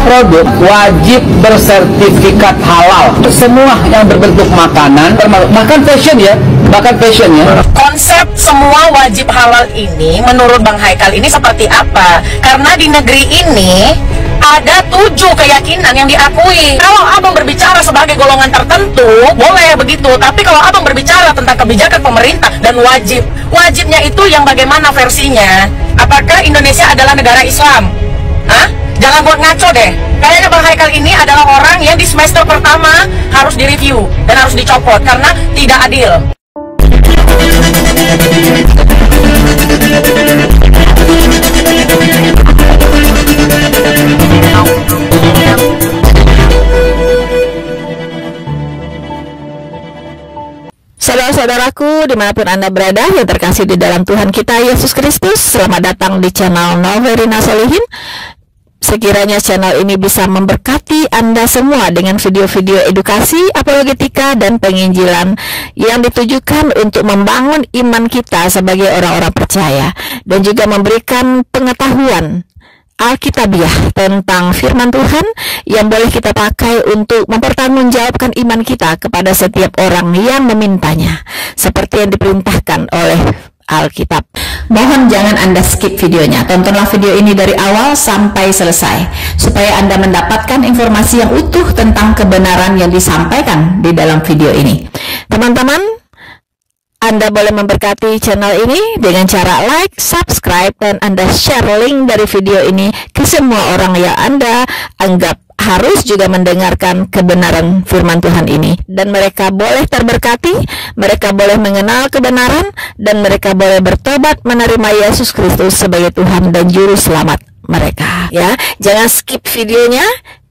produk wajib bersertifikat halal. Semua yang berbentuk makanan, bahkan fashion ya, Konsep semua wajib halal ini menurut Bang Haikal ini seperti apa? Karena di negeri ini ada 7 keyakinan yang diakui. Kalau abang berbicara sebagai golongan tertentu, boleh begitu. Tapi kalau abang berbicara tentang kebijakan pemerintah dan wajibnya itu yang bagaimana versinya? Apakah Indonesia adalah negara Islam? Hah? Jangan buat ngaco deh. Kayaknya Bang Haikal ini adalah orang yang di semester pertama harus direview dan harus dicopot karena tidak adil. Saudara-saudaraku dimanapun Anda berada yang terkasih di dalam Tuhan kita Yesus Kristus, selamat datang di channel Rina Solihin. Sekiranya channel ini bisa memberkati Anda semua dengan video-video edukasi, apologetika, dan penginjilan yang ditujukan untuk membangun iman kita sebagai orang-orang percaya dan juga memberikan pengetahuan Alkitabiah tentang firman Tuhan yang boleh kita pakai untuk mempertanggungjawabkan iman kita kepada setiap orang yang memintanya, seperti yang diperintahkan oleh Alkitab. Mohon jangan Anda skip videonya, tontonlah video ini dari awal sampai selesai supaya Anda mendapatkan informasi yang utuh tentang kebenaran yang disampaikan di dalam video ini. Teman-teman, Anda boleh memberkati channel ini dengan cara like, subscribe, dan Anda share link dari video ini ke semua orang yang Anda anggap harus juga mendengarkan kebenaran firman Tuhan ini, dan mereka boleh terberkati, mereka boleh mengenal kebenaran, dan mereka boleh bertobat menerima Yesus Kristus sebagai Tuhan dan Juru Selamat mereka. Ya, jangan skip videonya.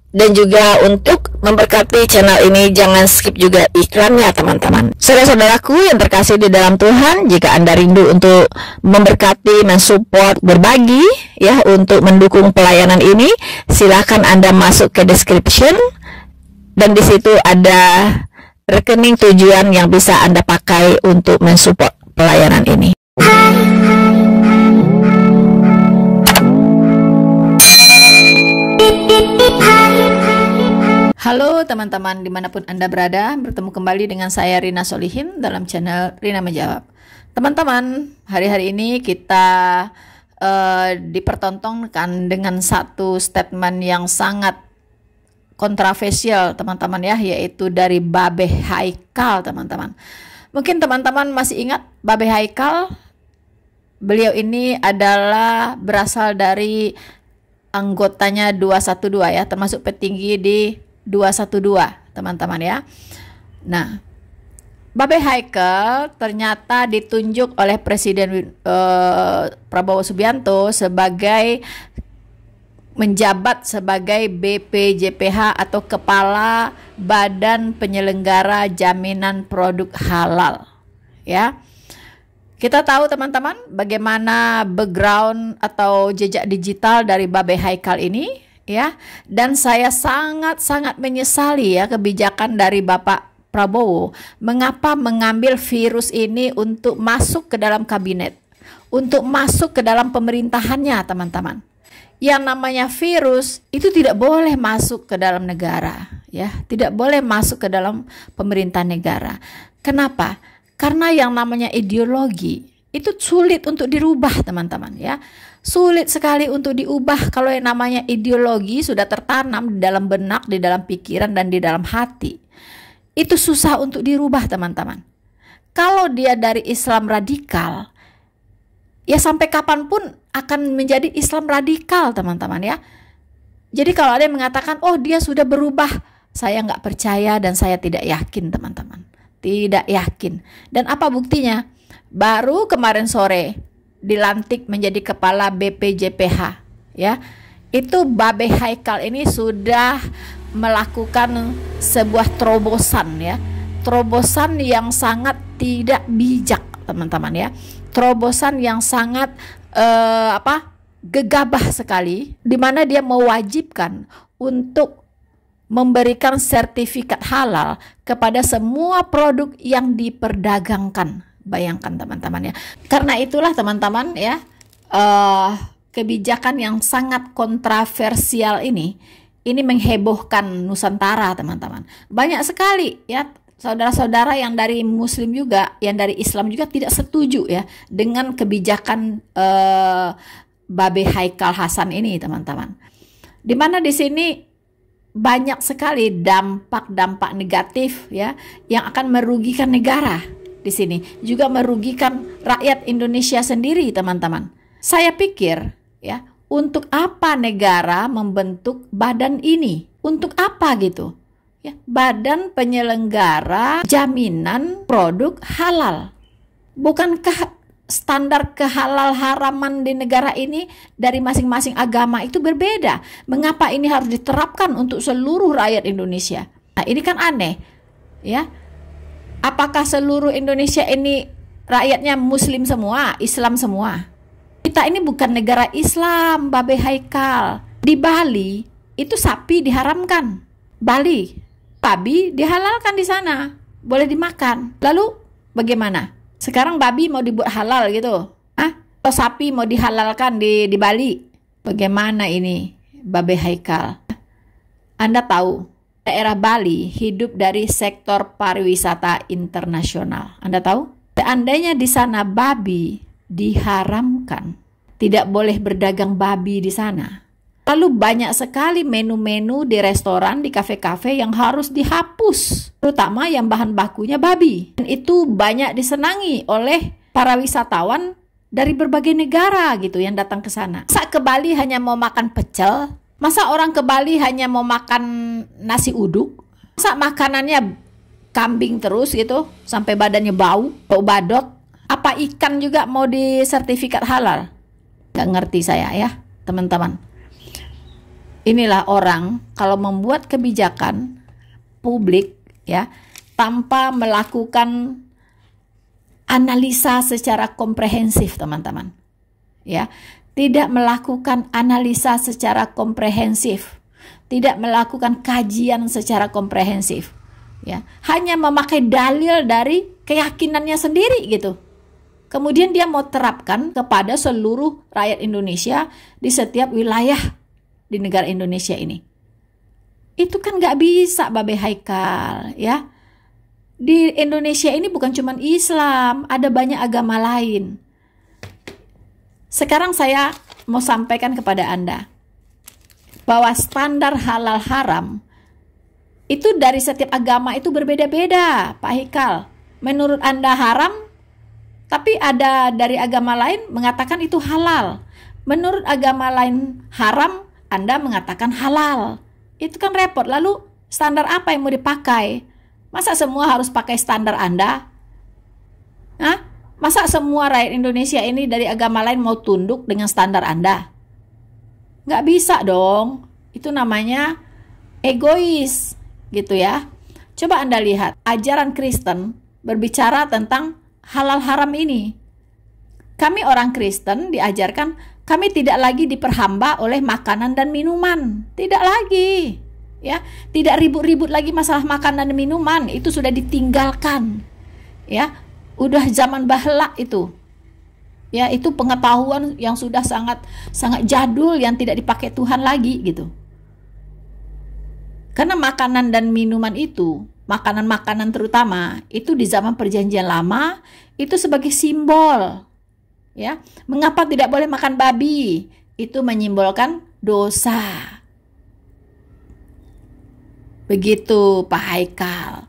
Dan juga untuk memberkati channel ini, jangan skip juga iklannya, teman-teman. Saudara-saudaraku yang terkasih di dalam Tuhan, jika Anda rindu untuk memberkati, mensupport, berbagi, ya, untuk mendukung pelayanan ini, silakan Anda masuk ke description, dan di situ ada rekening tujuan yang bisa Anda pakai untuk mensupport pelayanan ini. Halo teman-teman dimanapun Anda berada, bertemu kembali dengan saya Rina Solihin dalam channel Rina Menjawab. Teman-teman, hari-hari ini kita dipertontonkan dengan satu statement yang sangat kontroversial, teman-teman ya, yaitu dari Babe Haikal, teman-teman. Mungkin teman-teman masih ingat Babe Haikal. Beliau ini adalah berasal dari anggotanya 212 ya, termasuk petinggi di 212, teman-teman ya. Nah, Babe Haikal ternyata ditunjuk oleh Presiden Prabowo Subianto sebagai menjabat sebagai BPJPH atau Kepala Badan Penyelenggara Jaminan Produk Halal. Ya. Kita tahu teman-teman bagaimana background atau jejak digital dari Babe Haikal ini. Ya, dan saya sangat-sangat menyesali ya kebijakan dari Bapak Prabowo mengapa mengambil virus ini untuk masuk ke dalam kabinet, untuk masuk ke dalam pemerintahannya, teman-teman. Yang namanya virus itu tidak boleh masuk ke dalam negara, ya, tidak boleh masuk ke dalam pemerintahan negara. Kenapa? Karena yang namanya ideologi itu sulit untuk dirubah, teman-teman ya. Sulit sekali untuk diubah kalau yang namanya ideologi sudah tertanam di dalam benak, di dalam pikiran, dan di dalam hati. Itu susah untuk dirubah, teman-teman. Kalau dia dari Islam radikal, ya sampai kapanpun akan menjadi Islam radikal, teman-teman ya. Jadi kalau ada yang mengatakan, oh dia sudah berubah, saya nggak percaya dan saya tidak yakin, teman-teman. Tidak yakin. Dan apa buktinya? Baru kemarin sore dilantik menjadi kepala BPJPH ya. Itu Babe Haikal ini sudah melakukan sebuah terobosan ya. Terobosan yang sangat tidak bijak, teman-teman ya. Terobosan yang sangat gegabah sekali, di mana dia mewajibkan untuk memberikan sertifikat halal kepada semua produk yang diperdagangkan. Bayangkan teman-teman ya. Karena itulah teman-teman ya, kebijakan yang sangat kontroversial ini ini menghebohkan Nusantara, teman-teman. Banyak sekali ya saudara-saudara yang dari Muslim juga, yang dari Islam juga tidak setuju ya dengan kebijakan Babe Haikal Hasan ini, teman-teman. Dimana di sini banyak sekali dampak-dampak negatif ya yang akan merugikan negara. Di sini juga merugikan rakyat Indonesia sendiri, teman-teman. Saya pikir ya, untuk apa negara membentuk badan ini? Untuk apa gitu? Ya, Badan Penyelenggara Jaminan Produk Halal. Bukankah standar kehalal haraman di negara ini dari masing-masing agama itu berbeda? Mengapa ini harus diterapkan untuk seluruh rakyat Indonesia? Nah, ini kan aneh, ya. Apakah seluruh Indonesia ini rakyatnya Muslim semua, Islam semua? Kita ini bukan negara Islam, Babe Haikal. Di Bali itu sapi diharamkan. Bali, babi dihalalkan di sana, boleh dimakan. Lalu bagaimana? Sekarang babi mau dibuat halal gitu? Atau sapi mau dihalalkan di Bali? Bagaimana ini, Babe Haikal? Anda tahu? Daerah Bali hidup dari sektor pariwisata internasional. Anda tahu? Seandainya di sana babi diharamkan, tidak boleh berdagang babi di sana. Lalu banyak sekali menu-menu di restoran, di kafe-kafe yang harus dihapus, terutama yang bahan bakunya babi. Dan itu banyak disenangi oleh para wisatawan dari berbagai negara gitu yang datang ke sana. Masa ke Bali hanya mau makan pecel? Masa orang ke Bali hanya mau makan nasi uduk? Masa makanannya kambing terus gitu sampai badannya bau badot? Apa ikan juga mau disertifikat halal? Gak ngerti saya ya, teman-teman. Inilah orang kalau membuat kebijakan publik ya tanpa melakukan analisa secara komprehensif, teman-teman. Ya. Tidak melakukan analisa secara komprehensif, tidak melakukan kajian secara komprehensif, ya, hanya memakai dalil dari keyakinannya sendiri gitu. Kemudian dia mau terapkan kepada seluruh rakyat Indonesia di setiap wilayah di negara Indonesia ini. Itu kan nggak bisa, Babe Haikal, ya. Di Indonesia ini bukan cuma Islam, ada banyak agama lain. Sekarang saya mau sampaikan kepada Anda bahwa standar halal haram itu dari setiap agama itu berbeda-beda, Pak Haikal. Menurut Anda haram, tapi ada dari agama lain mengatakan itu halal. Menurut agama lain haram, Anda mengatakan halal. Itu kan repot. Lalu standar apa yang mau dipakai? Masa semua harus pakai standar Anda? Hah? Masa semua rakyat Indonesia ini dari agama lain mau tunduk dengan standar Anda? Nggak bisa dong. Itu namanya egois, gitu ya. Coba Anda lihat, ajaran Kristen berbicara tentang halal haram ini. Kami orang Kristen diajarkan kami tidak lagi diperhamba oleh makanan dan minuman. Tidak lagi. Ya, tidak ribut-ribut lagi masalah makanan dan minuman. Itu sudah ditinggalkan. Ya. Udah zaman bahlak itu. Ya, itu pengetahuan yang sudah sangat jadul yang tidak dipakai Tuhan lagi gitu. Karena makanan dan minuman itu, makanan-makanan terutama, itu di zaman Perjanjian Lama itu sebagai simbol. Ya, mengapa tidak boleh makan babi? Itu menyimbolkan dosa. Begitu, Pak Haikal.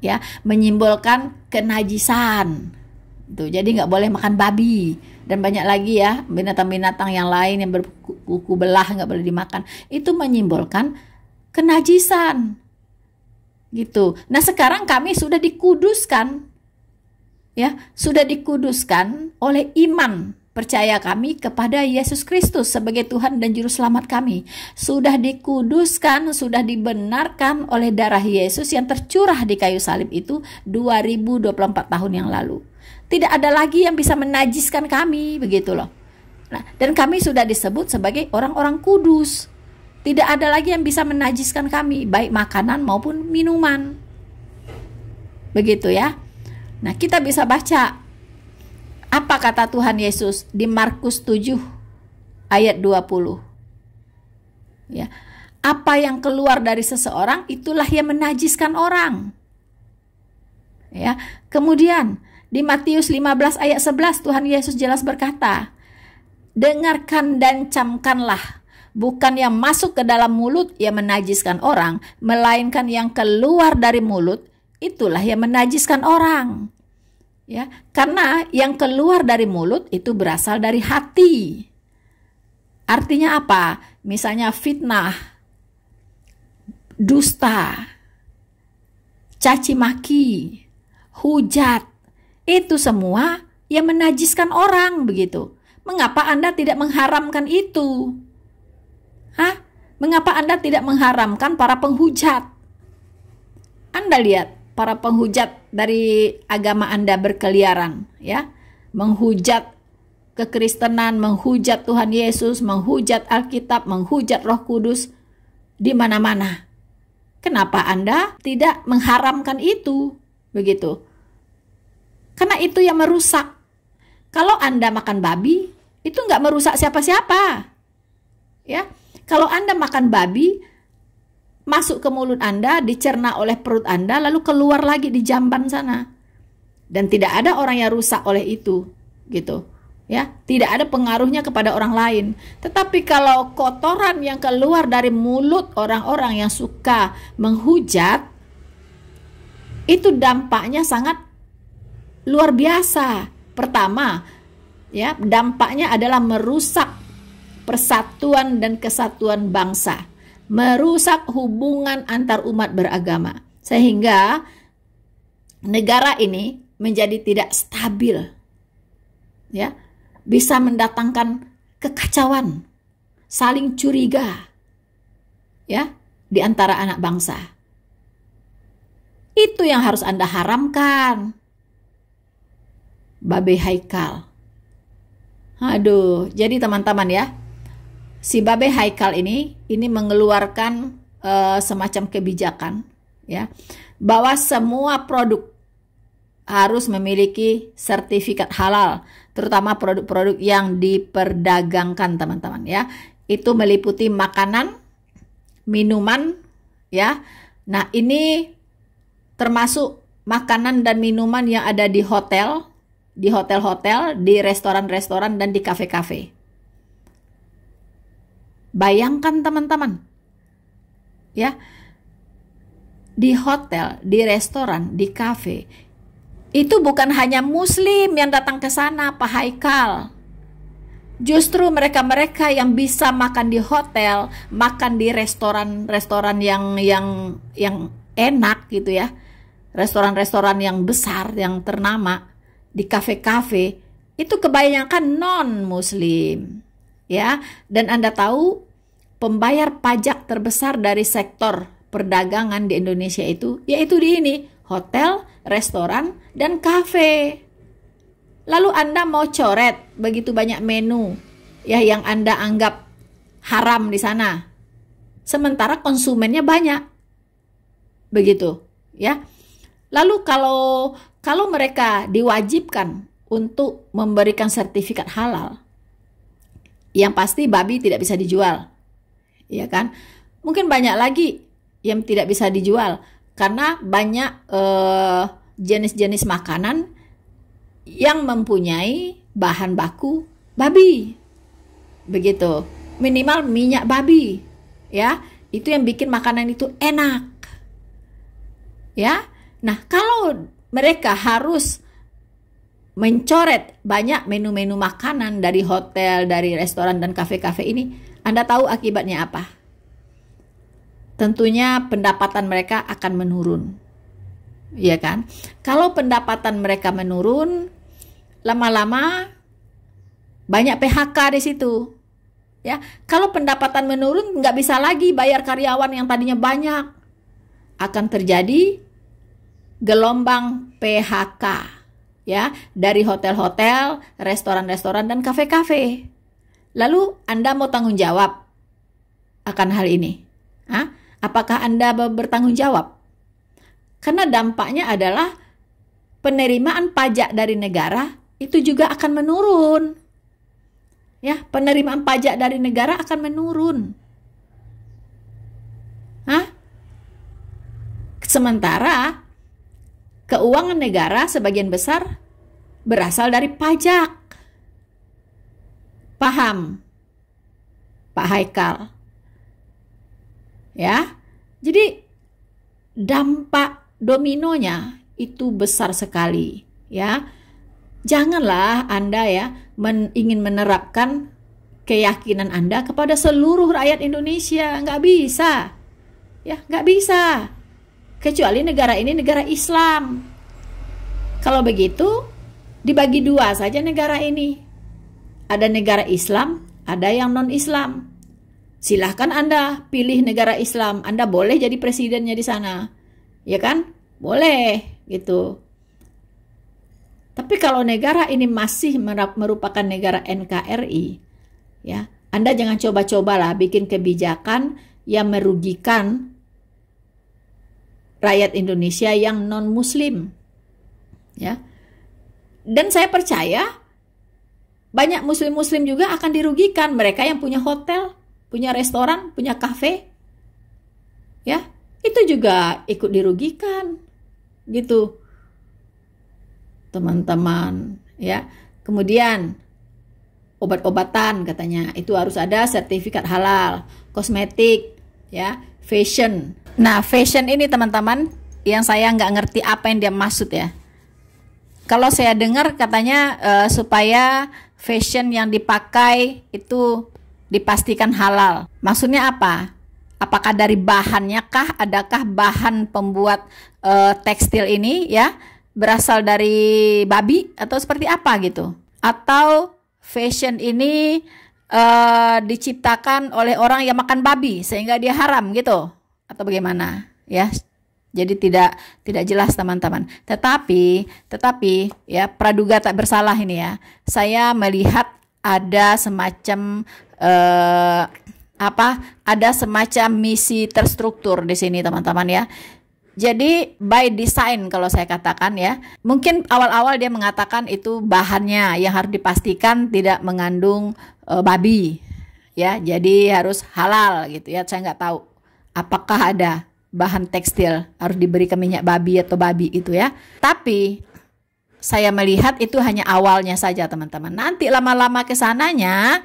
Ya, menyimbolkan kenajisan. Tuh, jadi nggak boleh makan babi dan banyak lagi ya binatang-binatang yang lain yang berkuku belah nggak boleh dimakan. Itu menyimbolkan kenajisan. Gitu. Nah, sekarang kami sudah dikuduskan. Ya, sudah dikuduskan oleh iman percaya kami kepada Yesus Kristus sebagai Tuhan dan Juru Selamat kami. Sudah dikuduskan, sudah dibenarkan oleh darah Yesus yang tercurah di kayu salib itu 2024 tahun yang lalu. Tidak ada lagi yang bisa menajiskan kami, begitu loh. Nah, dan kami sudah disebut sebagai orang-orang kudus. Tidak ada lagi yang bisa menajiskan kami, baik makanan maupun minuman. Begitu ya. Nah, kita bisa baca apa kata Tuhan Yesus di Markus 7 ayat 20. Ya. apa yang keluar dari seseorang itulah yang menajiskan orang. Ya. Kemudian di Matius 15 ayat 11 Tuhan Yesus jelas berkata, dengarkan dan camkanlah, bukan yang masuk ke dalam mulut yang menajiskan orang, melainkan yang keluar dari mulut itulah yang menajiskan orang. Ya, karena yang keluar dari mulut itu berasal dari hati. Artinya apa? Misalnya fitnah, dusta, caci maki, hujat, itu semua yang menajiskan orang begitu. Mengapa Anda tidak mengharamkan itu? Hah? Mengapa Anda tidak mengharamkan para penghujat? Anda lihat para penghujat dari agama Anda berkeliaran, ya, menghujat kekristenan, menghujat Tuhan Yesus, menghujat Alkitab, menghujat Roh Kudus di mana-mana. Kenapa Anda tidak mengharamkan itu? Begitu. Karena itu yang merusak. Kalau Anda makan babi, itu nggak merusak siapa-siapa. Ya, kalau Anda makan babi, masuk ke mulut Anda, dicerna oleh perut Anda, lalu keluar lagi di jamban sana. Dan tidak ada orang yang rusak oleh itu, gitu. Ya, tidak ada pengaruhnya kepada orang lain. Tetapi kalau kotoran yang keluar dari mulut orang-orang yang suka menghujat, itu dampaknya sangat luar biasa. Pertama, ya, dampaknya adalah merusak persatuan dan kesatuan bangsa, merusak hubungan antar umat beragama, sehingga negara ini menjadi tidak stabil. Ya, bisa mendatangkan kekacauan, saling curiga, ya, di antara anak bangsa. Itu yang harus Anda haramkan. Babe Haikal. Aduh, jadi teman-teman ya, si Babe Haikal ini mengeluarkan semacam kebijakan, ya, bahwa semua produk harus memiliki sertifikat halal, terutama produk-produk yang diperdagangkan, teman-teman ya. Itu meliputi makanan, minuman, ya. Nah, ini termasuk makanan dan minuman yang ada di hotel, di restoran-restoran dan di kafe-kafe. Bayangkan teman-teman, ya, di hotel, di restoran, di kafe, itu bukan hanya Muslim yang datang ke sana, Pak Haikal. Justru mereka-mereka yang bisa makan di hotel, makan di restoran-restoran yang enak gitu ya, restoran-restoran yang besar, yang ternama, di kafe-kafe, itu kebanyakan non-Muslim, ya. Dan Anda tahu, pembayar pajak terbesar dari sektor perdagangan di Indonesia itu, yaitu di ini, hotel, restoran, dan kafe. Lalu Anda mau coret begitu banyak menu, ya, yang Anda anggap haram di sana, sementara konsumennya banyak, begitu, ya. Lalu kalau mereka diwajibkan untuk memberikan sertifikat halal, yang pasti babi tidak bisa dijual, ya kan? Mungkin banyak lagi yang tidak bisa dijual karena banyak jenis-jenis makanan yang mempunyai bahan baku babi, begitu. Minimal minyak babi, ya, itu yang bikin makanan itu enak, ya. Nah, kalau mereka harus mencoret banyak menu-menu makanan dari hotel, dari restoran dan kafe-kafe ini, Anda tahu akibatnya apa? Tentunya pendapatan mereka akan menurun, ya kan? Kalau pendapatan mereka menurun, lama-lama banyak PHK di situ, ya. Kalau pendapatan menurun, nggak bisa lagi bayar karyawan yang tadinya banyak, akan terjadi gelombang PHK, ya, dari hotel-hotel, restoran-restoran dan kafe-kafe. Lalu Anda mau tanggung jawab akan hal ini? Hah? Apakah Anda bertanggung jawab? Karena dampaknya adalah penerimaan pajak dari negara itu juga akan menurun. Ya, penerimaan pajak dari negara akan menurun. Sementara keuangan negara sebagian besar berasal dari pajak. Paham, Pak Haikal? Ya, jadi dampak dominonya itu besar sekali, ya. Janganlah Anda ya ingin menerapkan keyakinan Anda kepada seluruh rakyat Indonesia. Nggak bisa, ya, nggak bisa. Kecuali negara ini negara Islam. Kalau begitu, dibagi dua saja negara ini. Ada negara Islam, ada yang non-Islam. Silahkan Anda pilih negara Islam. Anda boleh jadi presidennya di sana. Ya kan? Boleh gitu. Tapi kalau negara ini masih merupakan negara NKRI, ya, Anda jangan coba-cobalah bikin kebijakan yang merugikan rakyat Indonesia yang non-Muslim, ya. Dan saya percaya banyak Muslim-Muslim juga akan dirugikan. Mereka yang punya hotel, punya restoran, punya kafe, ya, itu juga ikut dirugikan, gitu, teman-teman, ya. Kemudian obat-obatan katanya itu harus ada sertifikat halal, kosmetik, ya, fashion. Nah, fashion ini teman-teman yang saya nggak ngerti apa yang dia maksud ya. Kalau saya dengar katanya supaya fashion yang dipakai itu dipastikan halal. Maksudnya apa? Apakah dari bahannya kah? Adakah bahan pembuat tekstil ini ya berasal dari babi atau seperti apa gitu? Atau fashion ini diciptakan oleh orang yang makan babi sehingga dia haram gitu? Atau bagaimana? Ya. Jadi tidak jelas teman-teman. Tetapi ya praduga tak bersalah ini ya. Saya melihat ada semacam ada semacam misi terstruktur di sini teman-teman ya. Jadi by design kalau saya katakan ya. Mungkin awal-awal dia mengatakan itu bahannya yang harus dipastikan tidak mengandung babi. Ya, jadi harus halal gitu ya. Saya nggak tahu apakah ada bahan tekstil harus diberi ke minyak babi atau babi itu ya. Tapi saya melihat itu hanya awalnya saja teman-teman. Nanti lama-lama kesananya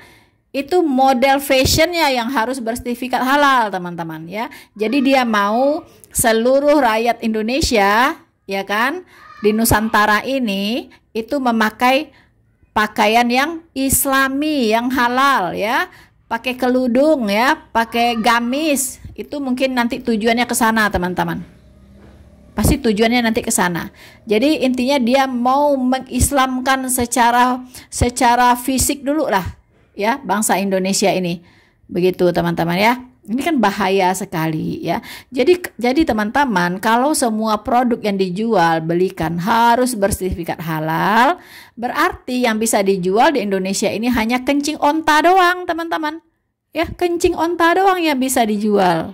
itu model fashionnya yang harus bersertifikat halal teman-teman ya. Jadi dia mau seluruh rakyat Indonesia ya kan di Nusantara ini itu memakai pakaian yang Islami, yang halal ya. Pakai keludung ya, pakai gamis. Itu mungkin nanti tujuannya ke sana teman-teman. Pasti tujuannya nanti ke sana. Jadi intinya dia mau mengislamkan secara fisik dulu lah ya bangsa Indonesia ini. Begitu teman-teman ya. Ini kan bahaya sekali ya. Jadi teman-teman, kalau semua produk yang dijual belikan harus bersertifikat halal, berarti yang bisa dijual di Indonesia ini hanya kencing onta doang, teman-teman. Ya, kencing onta doang yang bisa dijual.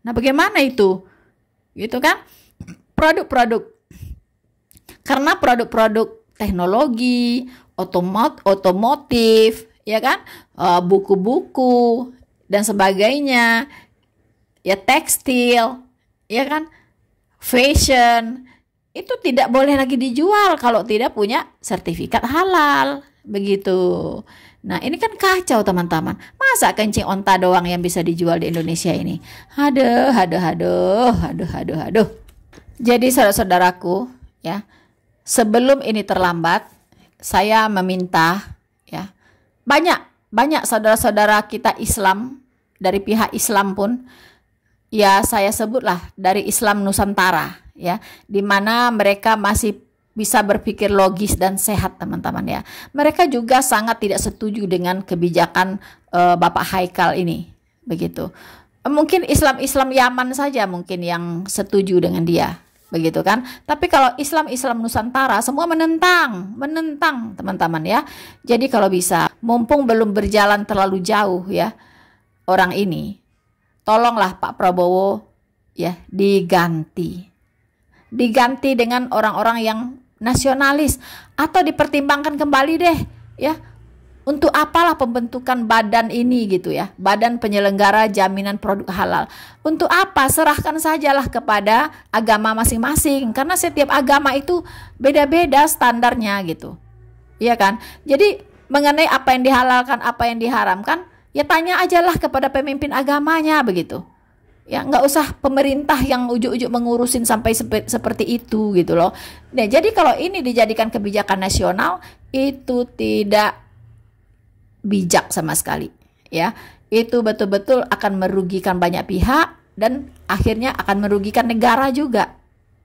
Nah, bagaimana itu? Gitu kan? Produk-produk. Karena produk-produk teknologi, otomotif, ya kan? Buku-buku dan sebagainya, ya tekstil, ya kan, fashion, itu tidak boleh lagi dijual kalau tidak punya sertifikat halal, begitu. Nah ini kan kacau teman-teman, masa kencing onta doang yang bisa dijual di Indonesia ini? Aduh. Jadi saudara-saudaraku, ya, sebelum ini terlambat, saya meminta, ya, banyak saudara-saudara kita Islam, dari pihak Islam pun, ya saya sebutlah dari Islam Nusantara, ya, di mana mereka masih bisa berpikir logis dan sehat teman-teman ya. Mereka juga sangat tidak setuju dengan kebijakan Bapak Haikal ini, begitu. Mungkin Islam Yaman saja mungkin yang setuju dengan dia, begitu kan. Tapi kalau Islam Nusantara semua menentang teman-teman ya. Jadi kalau bisa, mumpung belum berjalan terlalu jauh ya orang ini, tolonglah Pak Prabowo ya diganti dengan orang-orang yang nasionalis, atau dipertimbangkan kembali deh ya Untuk apalah pembentukan badan ini gitu ya, badan penyelenggara jaminan produk halal. Untuk apa? Serahkan sajalah kepada agama masing-masing, karena setiap agama itu beda-beda standarnya gitu. Iya kan? Jadi mengenai apa yang dihalalkan, apa yang diharamkan, ya tanya ajalah kepada pemimpin agamanya begitu. Ya nggak usah pemerintah yang ujuk-ujuk mengurusin sampai seperti itu gitu loh. Nah, jadi kalau ini dijadikan kebijakan nasional itu tidak bijak sama sekali, ya. Itu betul-betul akan merugikan banyak pihak dan akhirnya akan merugikan negara juga,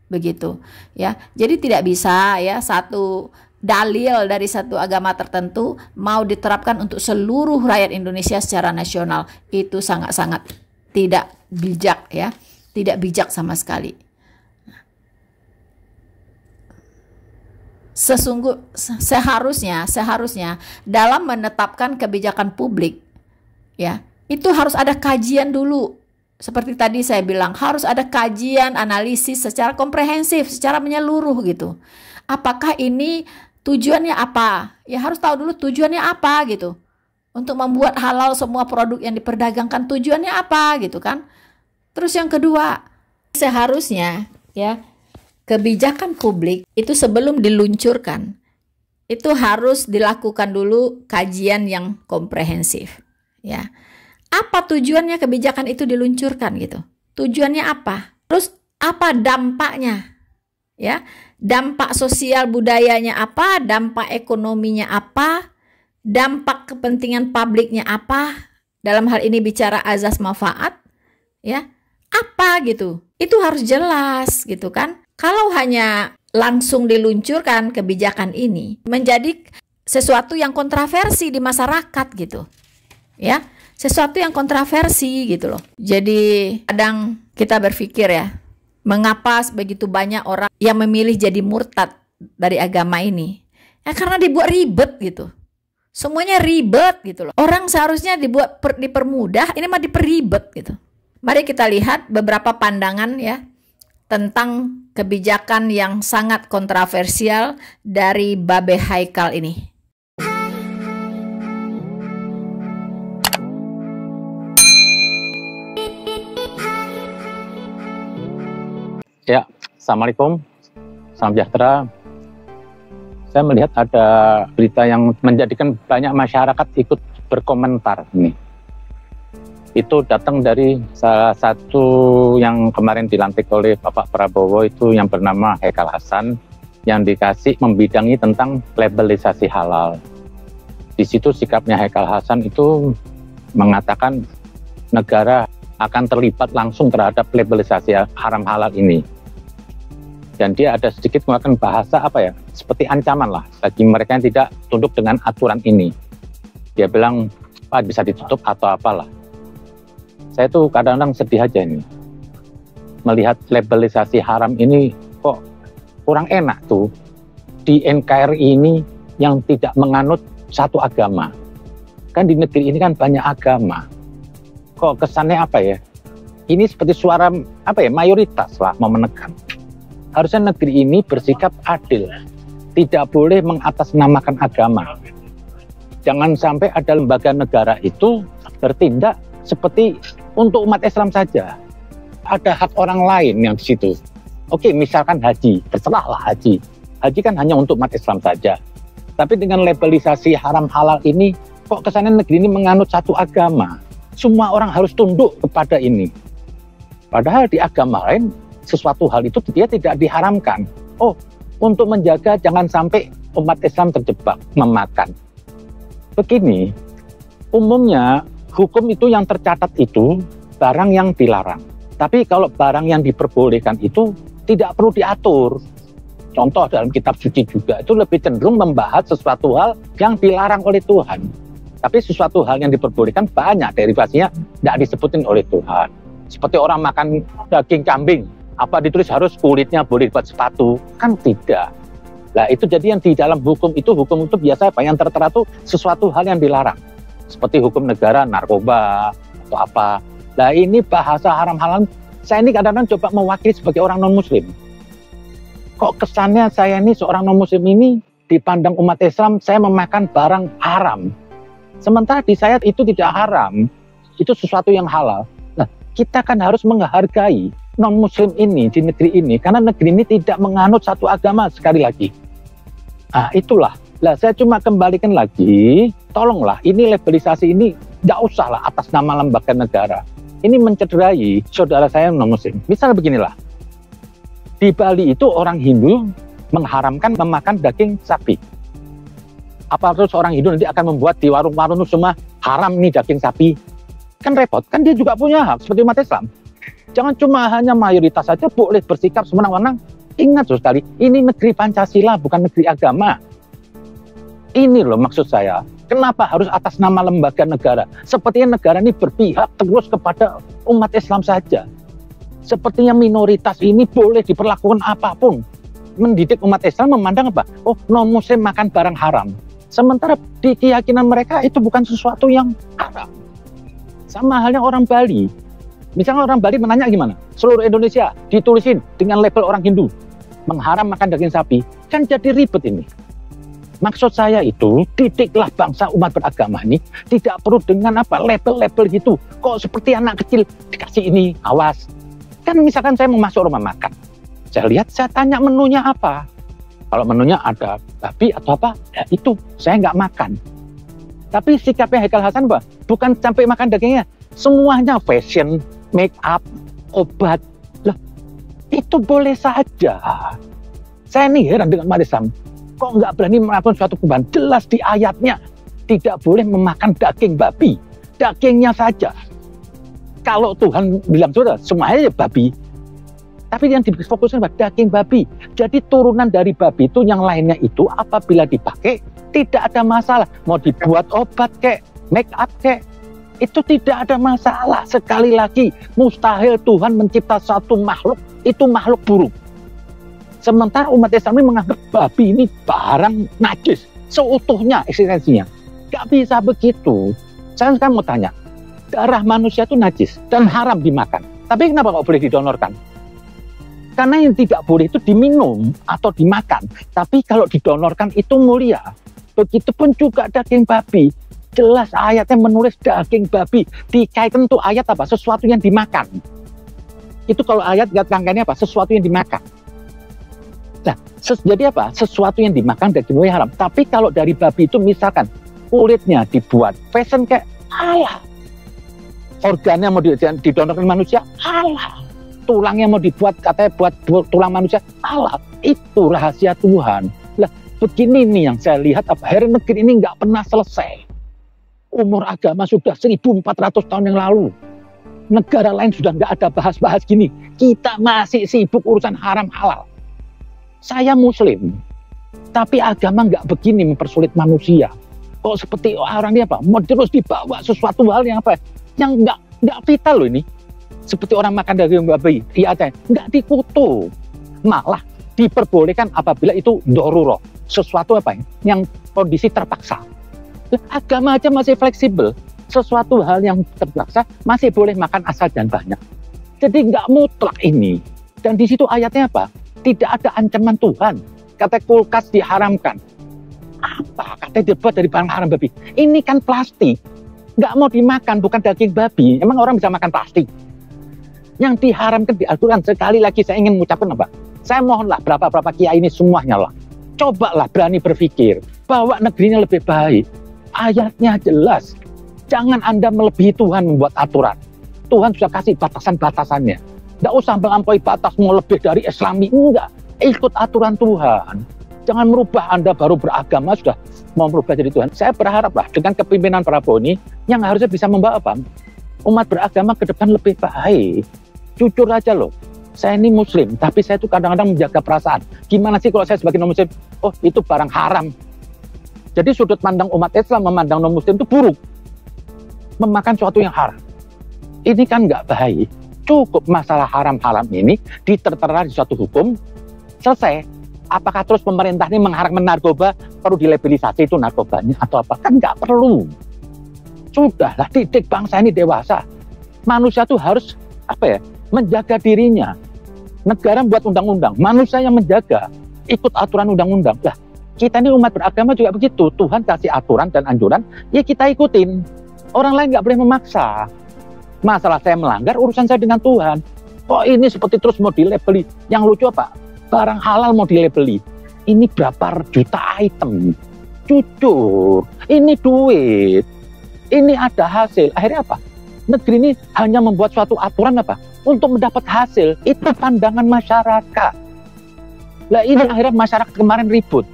begitu, ya. Jadi tidak bisa ya satu dalil dari satu agama tertentu mau diterapkan untuk seluruh rakyat Indonesia secara nasional. Itu sangat-sangat tidak bijak, ya, tidak bijak sama sekali. Seharusnya dalam menetapkan kebijakan publik, ya, itu harus ada kajian dulu. Seperti tadi saya bilang, harus ada kajian, analisis secara komprehensif, secara menyeluruh gitu. Apakah ini tujuannya apa? Ya harus tahu dulu tujuannya apa gitu. Untuk membuat halal semua produk yang diperdagangkan, tujuannya apa gitu kan? Terus yang kedua, seharusnya ya kebijakan publik itu sebelum diluncurkan itu harus dilakukan dulu kajian yang komprehensif, ya. Apa tujuannya kebijakan itu diluncurkan gitu? Tujuannya apa? Terus apa dampaknya? Ya, dampak sosial budayanya apa? Dampak ekonominya apa? Dampak kepentingan publiknya apa? Dalam hal ini bicara azas manfaat, ya. Apa gitu? Itu harus jelas gitu kan? Kalau hanya langsung diluncurkan kebijakan ini menjadi sesuatu yang kontroversi di masyarakat gitu, ya, sesuatu yang kontroversi gitu loh. Jadi kadang kita berpikir ya, mengapa begitu banyak orang yang memilih jadi murtad dari agama ini? Ya karena dibuat ribet gitu. Semuanya ribet gitu loh. Orang seharusnya dipermudah, ini mah diperribet gitu. Mari kita lihat beberapa pandangan ya tentang kebijakan yang sangat kontroversial dari Babe Haikal ini. Ya, Assalamualaikum, salam sejahtera. Saya melihat ada berita yang menjadikan banyak masyarakat ikut berkomentar ini. Itu datang dari salah satu yang kemarin dilantik oleh Bapak Prabowo itu yang bernama Haikal Hasan, yang dikasih membidangi tentang labelisasi halal. Di situ sikapnya Haikal Hasan itu mengatakan negara akan terlibat langsung terhadap labelisasi haram halal ini. Dan dia ada sedikit menggunakan bahasa seperti ancaman lah bagi mereka yang tidak tunduk dengan aturan ini. Dia bilang, Pak bisa ditutup atau apalah. Saya tuh kadang-kadang sedih aja ini. Melihat labelisasi haram ini kok kurang enak tuh. Di NKRI ini yang tidak menganut satu agama. Kan di negeri ini kan banyak agama. Kok kesannya ini seperti suara mayoritas lah mau menekan. Harusnya negeri ini bersikap adil. Tidak boleh mengatasnamakan agama. Jangan sampai ada lembaga negara itu bertindak seperti untuk umat Islam saja. Ada hak orang lain yang di situ. Oke, misalkan haji, terserahlah haji. Haji kan hanya untuk umat Islam saja. Tapi dengan labelisasi haram halal ini, kok kesannya negeri ini menganut satu agama. Semua orang harus tunduk kepada ini. Padahal di agama lain, sesuatu hal itu dia tidak diharamkan. Oh, untuk menjaga jangan sampai umat Islam terjebak memakan. Begini, umumnya hukum itu yang tercatat itu barang yang dilarang. Tapi kalau barang yang diperbolehkan itu tidak perlu diatur. Contoh dalam kitab suci juga itu lebih cenderung membahas sesuatu hal yang dilarang oleh Tuhan. Tapi sesuatu hal yang diperbolehkan banyak derivasinya tidak disebutin oleh Tuhan. Seperti orang makan daging kambing, apa ditulis harus kulitnya boleh buat sepatu? Kan tidak. Nah itu jadi yang di dalam hukum itu biasa yang tertera itu sesuatu hal yang dilarang. Seperti hukum negara, narkoba, atau apa. Nah ini bahasa haram halal, saya ini kadang-kadang coba mewakili sebagai orang non-muslim. Kok kesannya saya ini seorang non-muslim ini dipandang umat Islam, saya memakan barang haram. Sementara di saya itu tidak haram, itu sesuatu yang halal. Nah, kita kan harus menghargai non-muslim ini di negeri ini, karena negeri ini tidak menganut satu agama sekali lagi. Nah, itulah. Lah, saya cuma kembalikan lagi, tolonglah, ini labelisasi ini nggak usah lah atas nama lembaga negara. Ini mencederai saudara saya non-muslim. Misal beginilah, di Bali itu orang Hindu mengharamkan memakan daging sapi. Apa terus orang Hindu nanti akan membuat di warung-warung itu semua haram nih daging sapi? Kan repot, kan dia juga punya hak seperti umat Islam. Jangan cuma hanya mayoritas saja boleh bersikap semenang-menang. Ingat sekali, ini negeri Pancasila bukan negeri agama. Ini loh maksud saya, kenapa harus atas nama lembaga negara? Sepertinya negara ini berpihak terus kepada umat Islam saja. Sepertinya minoritas ini boleh diperlakukan apapun. Mendidik umat Islam memandang apa? Oh, non-muslim makan barang haram. Sementara di keyakinan mereka itu bukan sesuatu yang haram. Sama halnya orang Bali. Misalnya orang Bali menanya gimana? Seluruh Indonesia ditulisin dengan label orang Hindu. Mengharam makan daging sapi. Kan jadi ribet ini. Maksud saya itu, didiklah bangsa umat beragama ini tidak perlu dengan apa label-label gitu. Kok seperti anak kecil dikasih ini, awas. Kan misalkan saya mau masuk rumah makan. Saya lihat, saya tanya menunya apa. Kalau menunya ada babi atau apa, ya itu saya nggak makan. Tapi sikapnya Haikal Hasan apa? Bukan sampai makan dagingnya, semuanya fashion, make up, obat. Lah, itu boleh saja. Saya nih heran dengan umat Islam. Kok nggak berani melakukan suatu perubahan? Jelas di ayatnya tidak boleh memakan daging babi, dagingnya saja. Kalau Tuhan bilang sudah semuanya ya babi. Tapi yang difokuskan pada daging babi. Jadi turunan dari babi itu yang lainnya itu apabila dipakai tidak ada masalah. Mau dibuat obat kek, make up kek, itu tidak ada masalah. Sekali lagi, mustahil Tuhan mencipta satu makhluk, itu makhluk buruk. Sementara umat Islam ini menganggap babi ini barang najis, seutuhnya eksistensinya. Gak bisa begitu. Saya sekarang mau tanya, darah manusia itu najis dan haram dimakan. Tapi kenapa kok boleh didonorkan? Karena yang tidak boleh itu diminum atau dimakan. Tapi kalau didonorkan itu mulia. Begitupun juga daging babi. Jelas ayatnya menulis daging babi. Dikaitkan itu ayat apa? Sesuatu yang dimakan. Itu kalau ayat kangkanya apa? Sesuatu yang dimakan. Nah, jadi apa? Sesuatu yang dimakan daging babi haram. Tapi kalau dari babi itu misalkan kulitnya dibuat fashion kayak alah. Organnya mau didonorkan manusia, alah. Tulangnya mau dibuat katanya buat tulang manusia, alah. Itu rahasia Tuhan. Lah, begini nih yang saya lihat apa hari negeri ini nggak pernah selesai. Umur agama sudah 1400 tahun yang lalu. Negara lain sudah nggak ada bahas-bahas gini. Kita masih sibuk urusan haram halal. Saya Muslim, tapi agama nggak begini mempersulit manusia. Kok seperti orang ini apa? Mau terus dibawa sesuatu hal yang apa? Yang nggak vital loh ini. Seperti orang makan daging babi, iya nggak dikutuk. Malah diperbolehkan apabila itu doruro. Sesuatu apa yang kondisi terpaksa. Agama aja masih fleksibel. Sesuatu hal yang terpaksa masih boleh makan asal dan banyak. Jadi nggak mutlak ini. Dan di situ ayatnya apa? Tidak ada ancaman Tuhan. Kata kulkas diharamkan. Apa? Katanya dibuat dari barang haram babi. Ini kan plastik. Nggak mau dimakan, bukan daging babi. Emang orang bisa makan plastik? Yang diharamkan di Al-Quran. Sekali lagi saya ingin mengucapkan apa? Saya mohonlah berapa kiai ini semuanya lah. Cobalah berani berpikir bahwa negerinya lebih baik. Ayatnya jelas. Jangan Anda melebihi Tuhan membuat aturan. Tuhan sudah kasih batasan-batasannya. Nggak usah melampaui batas mau lebih dari Islami. Enggak. Ikut aturan Tuhan. Jangan merubah Anda baru beragama sudah mau berubah jadi Tuhan. Saya berharap lah dengan kepemimpinan Prabowo ini yang harusnya bisa membawa apa? Umat beragama ke depan lebih baik. Jujur aja loh. Saya ini Muslim, tapi saya itu kadang-kadang menjaga perasaan. Gimana sih kalau saya sebagai non-Muslim? Oh, itu barang haram. Jadi sudut pandang umat Islam memandang non-Muslim itu buruk. Memakan sesuatu yang haram. Ini kan nggak baik. Cukup masalah haram-haram ini ditertera di suatu hukum, selesai. Apakah terus pemerintah ini mengharamkan narkoba, perlu dilabelisasi itu narkobanya atau apa? Kan nggak perlu. Sudahlah, didik bangsa ini dewasa. Manusia itu harus apa ya? Menjaga dirinya. Negara buat undang-undang, manusia yang menjaga, ikut aturan undang-undang. Lah, Kita ini umat beragama juga begitu. Tuhan kasih aturan dan anjuran, ya kita ikutin. Orang lain nggak boleh memaksa. Masalah saya melanggar, urusan saya dengan Tuhan. Kok ini seperti terus mau dilabeli? Yang lucu apa? Barang halal mau dilabeli. Ini berapa juta item. Jujur, ini duit. Ini ada hasil. Akhirnya apa? Negeri ini hanya membuat suatu aturan apa? Untuk mendapat hasil. Itu pandangan masyarakat. Lah ini akhirnya masyarakat kemarin ribut.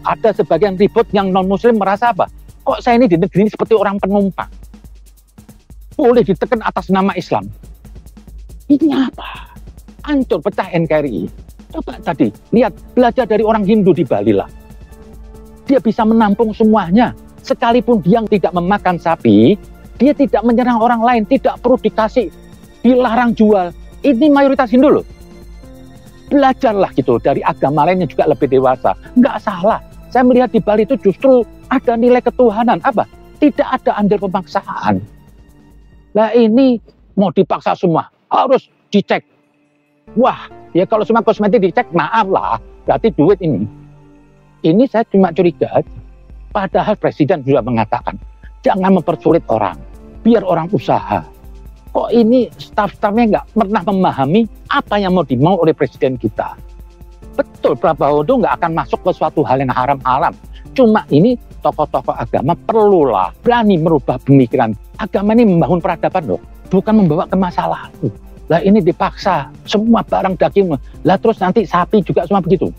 Ada sebagian ribut yang non-muslim merasa apa? Kok saya ini di negeri ini seperti orang penumpang? Boleh ditekan atas nama Islam. Ini apa? Hancur, pecah NKRI. Coba tadi, lihat, belajar dari orang Hindu di Bali lah. Dia bisa menampung semuanya. Sekalipun dia tidak memakan sapi, dia tidak menyerang orang lain, tidak perlu dikasih, dilarang jual. Ini mayoritas Hindu loh. Belajarlah gitu dari agama lain yang juga lebih dewasa. Nggak salah. Saya melihat di Bali itu justru ada nilai ketuhanan. Apa? Tidak ada andil pemaksaan. Nah ini mau dipaksa semua. Harus dicek. Wah, ya kalau semua kosmetik dicek, maaf lah. Berarti duit ini. Ini saya cuma curiga aja. Padahal Presiden juga mengatakan, jangan mempersulit orang. Biar orang usaha. Kok ini staf-stafnya nggak pernah memahami apa yang mau dimau oleh Presiden kita. Betul, Prabowo itu nggak akan masuk ke suatu hal yang haram-haram. Cuma ini tokoh-tokoh agama perlulah berani merubah pemikiran. Agama ini membangun peradaban loh, bukan membawa ke masa lalu. Lah ini dipaksa, semua barang daging. Lah terus nanti sapi juga semua begitu.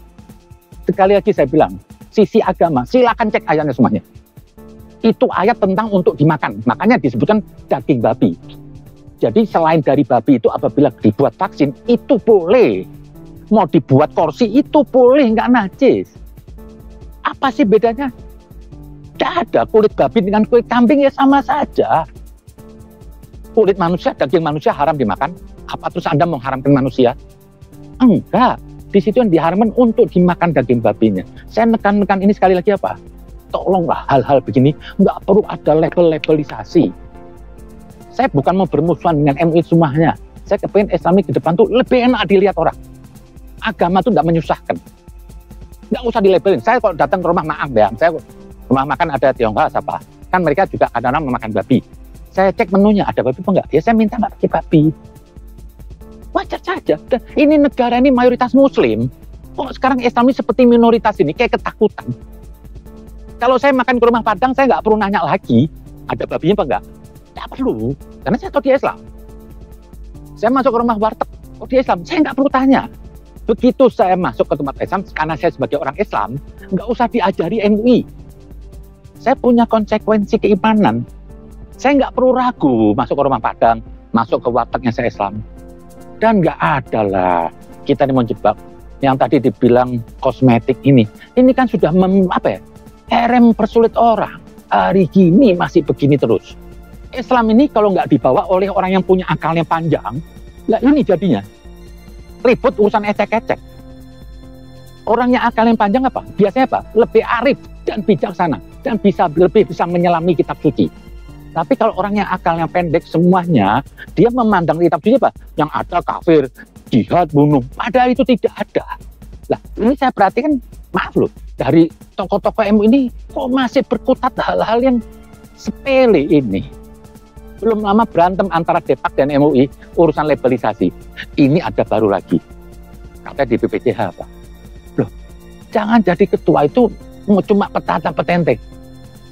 Sekali lagi saya bilang, sisi agama, silakan cek ayatnya semuanya. Itu ayat tentang untuk dimakan, makanya disebutkan daging babi. Jadi selain dari babi itu apabila dibuat vaksin, itu boleh. Mau dibuat kursi itu boleh, nggak najis. Apa sih bedanya? Tidak ada. Kulit babi dengan kulit kambing ya sama saja. Kulit manusia, daging manusia haram dimakan. Apa terus Anda mengharamkan manusia? Enggak. Di situ yang diharamkan untuk dimakan daging babinya. Saya nekan-nekan ini sekali lagi apa? Tolonglah hal-hal begini nggak perlu ada label-labelisasi. Saya bukan mau bermusuhan dengan MUI semuanya. Saya kepingin Islami ke depan tuh lebih enak dilihat orang. Agama tuh nggak menyusahkan. Nggak usah dilabelin. Saya kalau datang ke rumah, maaf ya, saya rumah makan ada Tionghoa apa, kan mereka juga kadang-kadang memakan babi. Saya cek menunya, ada babi apa enggak? Ya saya minta nggak pakai babi. Wajar saja. Dan ini negara ini mayoritas Muslim. Kok sekarang Islam ini seperti minoritas ini, kayak ketakutan. Kalau saya makan ke rumah Padang, saya nggak perlu nanya lagi, ada babinya apa enggak? Nggak perlu, karena saya tahu dia Islam. Saya masuk ke rumah warteg, kok dia Islam? Saya nggak perlu tanya. Begitu saya masuk ke tempat Islam, karena saya sebagai orang Islam, nggak usah diajari MUI. Saya punya konsekuensi keimanan. Saya nggak perlu ragu masuk ke rumah Padang, masuk ke wartegnya saya Islam. Dan nggak ada lah kita ini menjebak. Yang tadi dibilang kosmetik ini kan sudah mempersulit orang. Hari gini masih begini terus. Islam ini kalau nggak dibawa oleh orang yang punya akal yang panjang, lah ini jadinya. Ribut urusan ecek-ecek. Orang yang akal yang panjang apa? Biasanya apa? Lebih arif dan bijaksana dan lebih bisa menyelami kitab suci. Tapi kalau orang yang akalnya pendek semuanya, dia memandang kitab suci apa? Yang ada kafir, jihad, bunuh. Padahal itu tidak ada. Lah, ini saya perhatikan, maaf loh, dari tokoh-tokoh MUI ini kok masih berkutat hal-hal yang sepele ini. Belum lama berantem antara Depak dan MUI urusan labelisasi. Ini ada baru lagi. Kata di BPJH apa? Loh, jangan jadi ketua itu cuma petata-petente.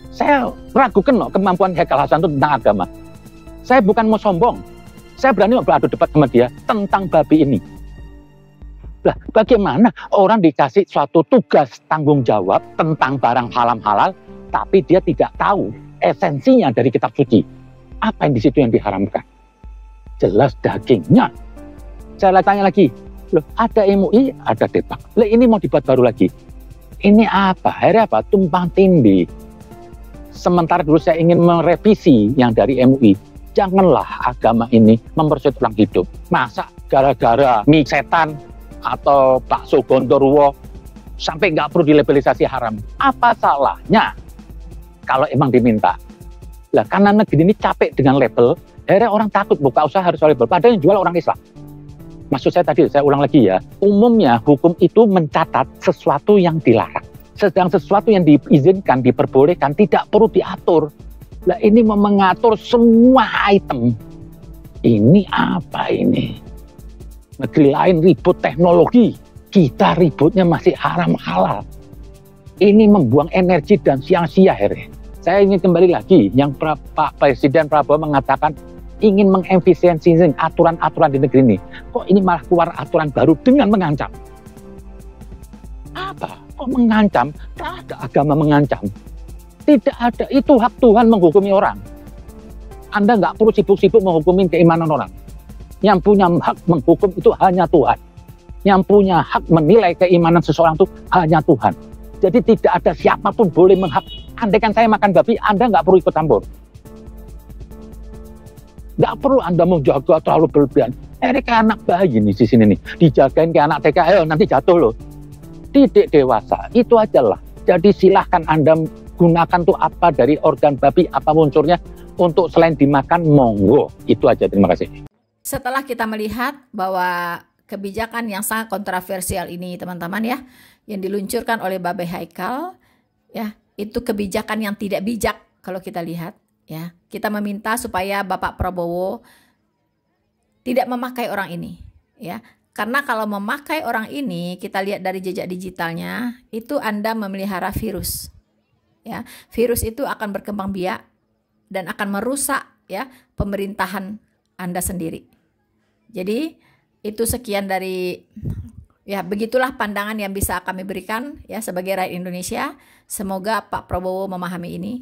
Saya ragukan loh kemampuan Haikal Hasan itu tentang agama. Saya bukan mau sombong. Saya berani beradu debat sama dia tentang babi ini. Lah, bagaimana orang dikasih suatu tugas tanggung jawab tentang barang halal, tapi dia tidak tahu esensinya dari kitab suci. Apa yang di situ yang diharamkan? Jelas dagingnya. Saya tanya lagi, loh ada MUI, ada Depak. Lah ini mau dibuat baru lagi. Ini apa? Akhirnya apa? Tumpang tindih. Sementara dulu saya ingin merevisi yang dari MUI. Janganlah agama ini mempersulit orang hidup. Masa gara-gara mie setan atau bakso Gondorwo sampai nggak perlu dilabelisasi haram? Apa salahnya kalau emang diminta? Lah karena negeri ini capek dengan label, akhirnya orang takut buka usaha harus label. Padahal yang jual orang Islam. Maksud saya tadi, saya ulang lagi ya, umumnya hukum itu mencatat sesuatu yang dilarang. Sedang sesuatu yang diizinkan, diperbolehkan, tidak perlu diatur. Lah ini mengatur semua item. Ini apa ini? Negeri lain ribut teknologi, kita ributnya masih haram halal. Ini membuang energi dan sia-sia akhirnya. Saya ingin kembali lagi, yang Pak Presiden Prabowo mengatakan ingin mengefisiensi aturan-aturan di negeri ini. Kok ini malah keluar aturan baru dengan mengancam? Apa? Kok mengancam? Tak ada agama mengancam. Tidak ada, itu hak Tuhan menghukumi orang. Anda nggak perlu sibuk-sibuk menghukumi keimanan orang. Yang punya hak menghukum itu hanya Tuhan. Yang punya hak menilai keimanan seseorang itu hanya Tuhan. Jadi tidak ada siapapun boleh menghak. Andaikan saya makan babi, Anda nggak perlu ikut campur. Nggak perlu Anda menjaga terlalu berlebihan. Kayak anak bayi nih di sini nih, dijagain kayak anak TK, ayo nanti jatuh loh. Didik dewasa, itu aja lah. Jadi silahkan Anda gunakan tuh apa dari organ babi, apa unsurnya, untuk selain dimakan, monggo. Itu aja, terima kasih. Setelah kita melihat bahwa kebijakan yang sangat kontroversial ini teman-teman ya, yang diluncurkan oleh Babe Haikal, ya, itu kebijakan yang tidak bijak kalau kita lihat. Ya, kita meminta supaya Bapak Prabowo tidak memakai orang ini, ya. Karena kalau memakai orang ini, kita lihat dari jejak digitalnya, itu Anda memelihara virus. Ya, virus itu akan berkembang biak dan akan merusak ya pemerintahan Anda sendiri. Jadi, itu sekian dari ya, begitulah pandangan yang bisa kami berikan ya sebagai rakyat Indonesia. Semoga Pak Prabowo memahami ini.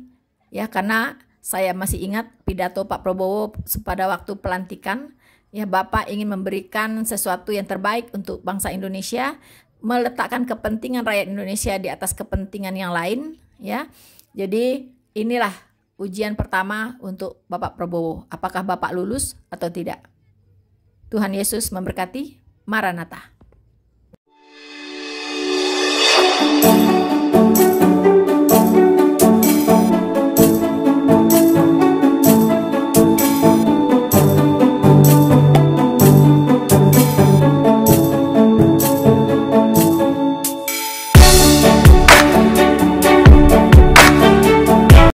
Ya, karena saya masih ingat pidato Pak Prabowo pada waktu pelantikan, ya Bapak ingin memberikan sesuatu yang terbaik untuk bangsa Indonesia, meletakkan kepentingan rakyat Indonesia di atas kepentingan yang lain, ya. Jadi inilah ujian pertama untuk Bapak Prabowo. Apakah Bapak lulus atau tidak? Tuhan Yesus memberkati. Maranatha.